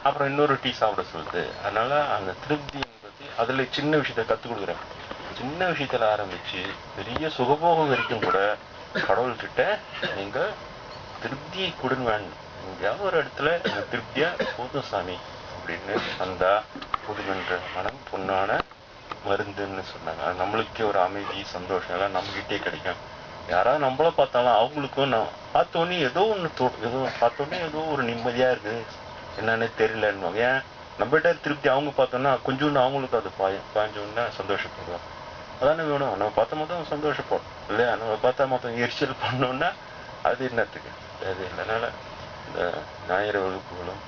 அப்புறம் இன்னொரு டீ சாப்பிட சொல்லுது. அதனால அந்த திருப்தி என்பது அதுல சின்ன விஷயத்த கற்றுக் கொடுக்குறேன். சின்ன விஷயத்துல ஆரம்பிச்சு பெரிய சுகபோகம் வரைக்கும் கூட கடவுள்கிட்ட நீங்க திருப்தியை கொடுங்க. எங்கேயாவது ஒரு இடத்துல இந்த திருப்தியா போதும் சாமி அப்படின்னு வந்தா புதுமென்ற மனம் பொண்ணான மருந்துன்னு சொன்னாங்க. நம்மளுக்கே ஒரு அமைதி சந்தோஷம் எல்லாம் நம்மகிட்டே கிடைக்கும். யாராவது நம்மள பார்த்தாலும் அவங்களுக்கும் நான் பார்த்தோன்னே ஏதோ ஒன்று ஏதோ பார்த்தோன்னே ஏதோ ஒரு நிம்மதியா இருக்கு, என்னன்னு தெரியலன்னு. ஏன் நம்மகிட்ட திருப்தி அவங்க பார்த்தோன்னா கொஞ்சோண்டு அவங்களுக்கு அது பாய்ஞ்சோன்னா சந்தோஷப்படுவோம். அதானே வேணும். நம்ம பார்த்த மொத்தம் சந்தோஷப்படும் இல்லையா? நம்ம பார்த்தா மொத்தம் எரிச்சல் பண்ணோம்னா அது என்னத்துக்கு? அது இல்லைனால இந்த ஞாயிறு வகுப்புகளும்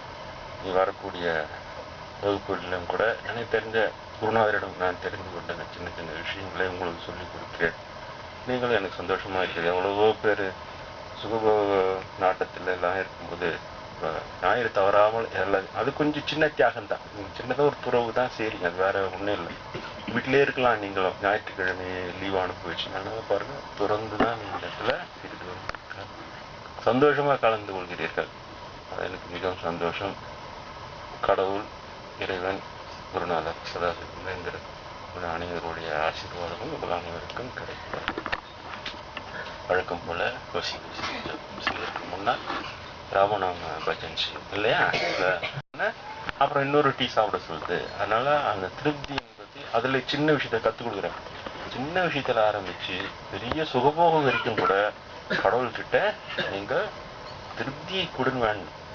நீ வரக்கூடிய வகுப்புகளிலும் கூட எனக்கு தெரிஞ்ச குருநாதரிடம் நான் தெரிந்து கொண்ட சின்ன சின்ன விஷயங்களை உங்களுக்கு சொல்லிக் கொடுக்கிறேன். நீங்களும் எனக்கு சந்தோஷமா இருக்குது. எவ்வளவோ பேர் சுகபோக நாட்டத்தில் எல்லாம் இருக்கும்போது ஞாயிறு தவறாமல் எல்லாம் அது கொஞ்சம் சின்ன தியாகம் தான், சின்னதாக ஒரு துறவு தான். சரி, அது வேற ஒன்றும் இல்லை. வீட்டிலே இருக்கலாம் நீங்களும். ஞாயிற்றுக்கிழமை லீவ் அனுப்பிச்சுனால பாருங்க, தொடர்ந்து தான் நீங்கள் இடத்துல இது சந்தோஷமாக கலந்து கொள்கிறீர்கள். அது எனக்கு மிகவும் சந்தோஷம். கடவுள், இறைவன், குருநாதர் சதாசிவ அனைவருடைய ஆசீர்வாதமும் உங்கள் அனைவருக்கும் கிடைக்கும். வழக்கம் போல செய்வதற்கு முன்னால் ராமநாம பஜன் செய்யும் இல்லையா? அப்புறம் இன்னொரு டீ சாப்பிட சொல்லுது. அதனால அந்த திருப்தி என்பது அதுல சின்ன விஷயத்த கற்றுக் கொடுக்குறேன். சின்ன விஷயத்துல ஆரம்பிச்சு பெரிய சுகபோகம் வரைக்கும் கூட கடவுள்கிட்ட நீங்க திருப்தியை கொடுங்க.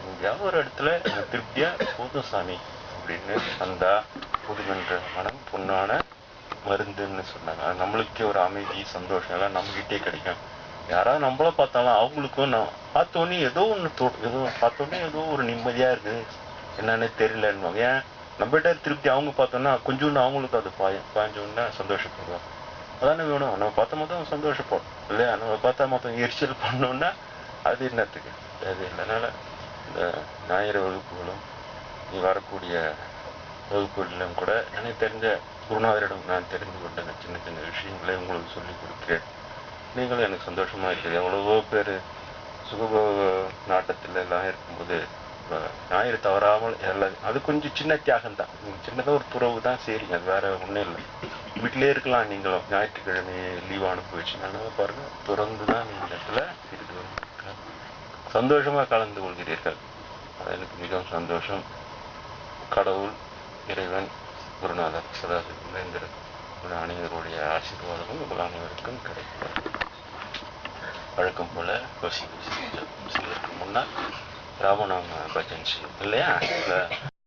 எங்கேயாவது ஒரு இடத்துல இந்த திருப்தியா போதும் சாமி அப்படின்னு வந்தா புதுமென்ற மனம் பொண்ணான மருந்துன்னு சொன்னாங்க. நம்மளுக்கே ஒரு அமைதி சந்தோஷம் எல்லாம் நம்மகிட்டே கிடைக்கும். யாராவது நம்மள பார்த்தாலும் அவங்களுக்கும் நான் பார்த்தோன்னே ஏதோ ஒன்று ஏதோ பார்த்தோன்னே ஏதோ ஒரு நிம்மதியா இருக்கு, என்னன்னு தெரியலன்னு. ஏன் நம்மகிட்ட திருப்தி அவங்க பார்த்தோன்னா கொஞ்சோண்டு அவங்களுக்கு அது பாய்ஞ்சோன்னா சந்தோஷப்படுவோம். அதானே வேணும். நம்ம பார்த்த மொத்தம் சந்தோஷப்படும் இல்லையா? நம்ம பார்த்தா மொத்தம் எரிச்சல் பண்ணோம்னா அது என்னத்துக்கு? அது இல்லைனால இந்த ஞாயிறு வகுப்புகளும் நீ வரக்கூடிய வகுப்புகளிலும் கூட எனக்கு தெரிஞ்ச குருநாதரிடம் நான் தெரிந்து கொண்ட சின்ன சின்ன விஷயங்களை உங்களுக்கு சொல்லிக் கொடுக்கிறேன். நீங்களும் எனக்கு சந்தோஷமா இருக்குது. எவ்வளவோ பேர் சுகபோக நாட்டத்தில் எல்லாம் இருக்கும்போது ஞாயிறு தவறாமல் எல்லாம் அது கொஞ்சம் சின்ன தியாகம் தான், சின்னதாக ஒரு துறவு தான். சரி, அது வேற ஒன்றும் இல்லை. வீட்டிலே இருக்கலாம் நீங்களும். ஞாயிற்றுக்கிழமை லீவ் அனுப்பிச்சுனால பாருங்க, தொடர்ந்து தான் நீங்கள் இடத்துல இது சந்தோஷமா கலந்து கொள்கிறீர்கள். அது எனக்கு மிகவும் சந்தோஷம். கடவுள், இறைவன், குருநாதர் சதாசிவ அனைவருடைய ஆசீர்வாதமும் உங்கள் அனைவருக்கும் கிடைக்கும். வழக்கம் போல செய்வதற்கு முன்னால் ராமநாம பஜன் செய்யும் இல்லையா?